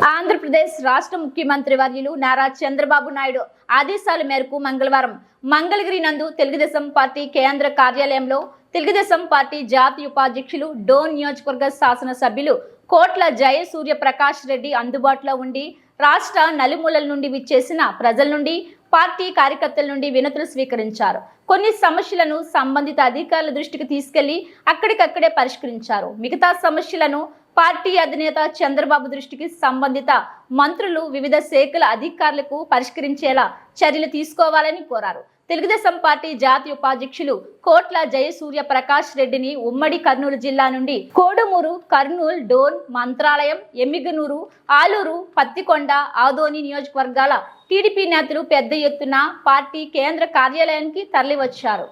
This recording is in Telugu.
ఆంధ్రప్రదేశ్ రాష్ట్ర ముఖ్యమంత్రి వర్యులు నారా చంద్రబాబు నాయుడు ఆదేశాల మేరకు మంగళవారం మంగళగిరి నందు తెలుగుదేశం పార్టీ కేంద్ర కార్యాలయంలో తెలుగుదేశం పార్టీ జాతీయ ఉపాధ్యక్షులు డోన్ నియోజకవర్గ శాసన సభ్యులు కోట్ల జయసూర్య ప్రకాష్ రెడ్డి అందుబాటులో ఉండి రాష్ట్ర నలుమూలల నుండి విచ్చేసిన ప్రజల నుండి పార్టీ కార్యకర్తల నుండి వినతులు స్వీకరించారు. కొన్ని సమస్యలను సంబంధిత అధికారుల దృష్టికి తీసుకెళ్లి అక్కడికక్కడే పరిష్కరించారు. మిగతా సమస్యలను పార్టీ అధినేత చంద్రబాబు దృష్టికి సంబంధిత మంత్రులు వివిధ శాఖల అధికారులకు పరిష్కరించేలా చర్యలు తీసుకోవాలని కోరారు. తెలుగుదేశం పార్టీ జాతీయ ఉపాధ్యక్షులు కోట్ల జయసూర్య ప్రకాష్ రెడ్డిని ఉమ్మడి కర్నూలు జిల్లా నుండి కోడుమూరు, కర్నూలు, డోన్, మంత్రాలయం, ఎమ్మిగనూరు, ఆలూరు, పత్తికొండ, ఆదోని నియోజకవర్గాల టీడీపీ నేతలు పెద్ద ఎత్తున పార్టీ కేంద్ర కార్యాలయానికి తరలివచ్చారు.